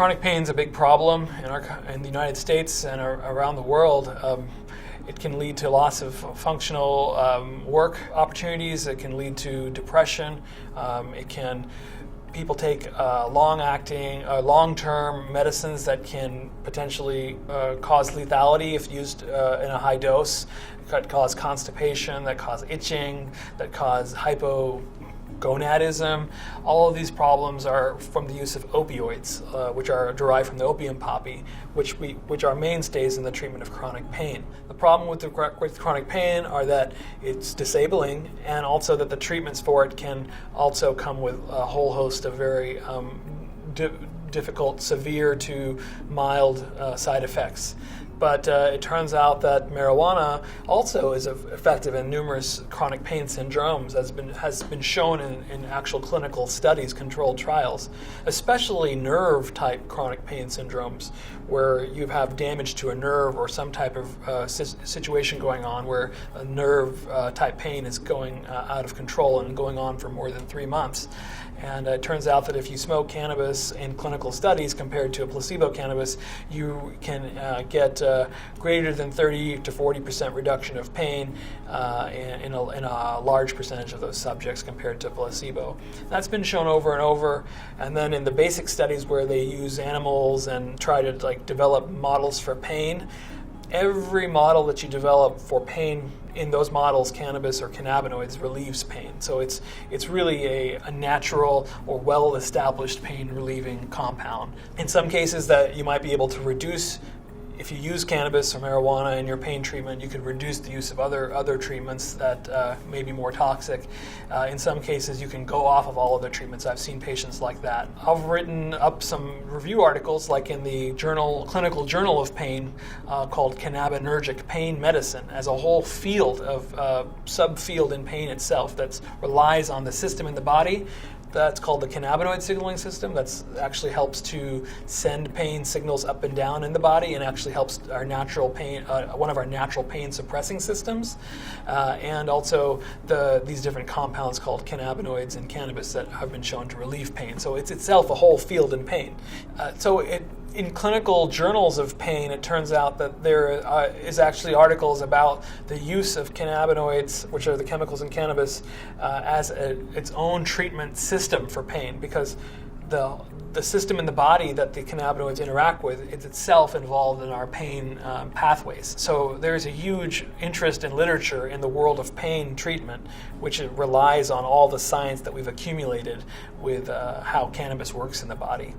Chronic pain is a big problem in the United States and around the world. It can lead to loss of functional work opportunities. It can lead to depression. People take long-term medicines that can potentially cause lethality if used in a high dose, that cause constipation, that cause itching, that cause hypogonadism. All of these problems are from the use of opioids, which are derived from the opium poppy, which are mainstays in the treatment of chronic pain. The problem with chronic pain are that it's disabling, and also that the treatments for it can also come with a whole host of very difficult, severe to mild side effects. But it turns out that marijuana also is effective in numerous chronic pain syndromes, has been shown in actual clinical studies, controlled trials, especially nerve-type chronic pain syndromes, where you have damage to a nerve or some type of situation going on where a nerve-type pain is going out of control and going on for more than 3 months. And it turns out that if you smoke cannabis in clinical studies compared to a placebo cannabis, you can get greater than 30 to 40% reduction of pain in a large percentage of those subjects compared to placebo. That's been shown over and over. And then in the basic studies where they use animals and try to develop models for pain, every model that you develop for pain in those models, cannabis or cannabinoids, relieves pain. So it's really a natural or well-established pain-relieving compound. In some cases that you might be able to reduce. If you use cannabis or marijuana in your pain treatment, you could reduce the use of other treatments that may be more toxic. In some cases, you can go off of all other treatments. I've seen patients like that. I've written up some review articles, like in the Clinical Journal of Pain, called Cannabinergic Pain Medicine, as a whole field of subfield in pain itself that relies on the system in the body. That's called the cannabinoid signaling system. That actually helps to send pain signals up and down in the body, and actually helps our natural pain, one of our natural pain suppressing systems, and also these different compounds called cannabinoids in cannabis that have been shown to relieve pain. So it's itself a whole field in pain. In clinical journals of pain, it turns out that there is actually articles about the use of cannabinoids, which are the chemicals in cannabis, as its own treatment system for pain, because the system in the body that the cannabinoids interact with is itself involved in our pain pathways. So there's a huge interest in literature in the world of pain treatment, which relies on all the science that we've accumulated with how cannabis works in the body.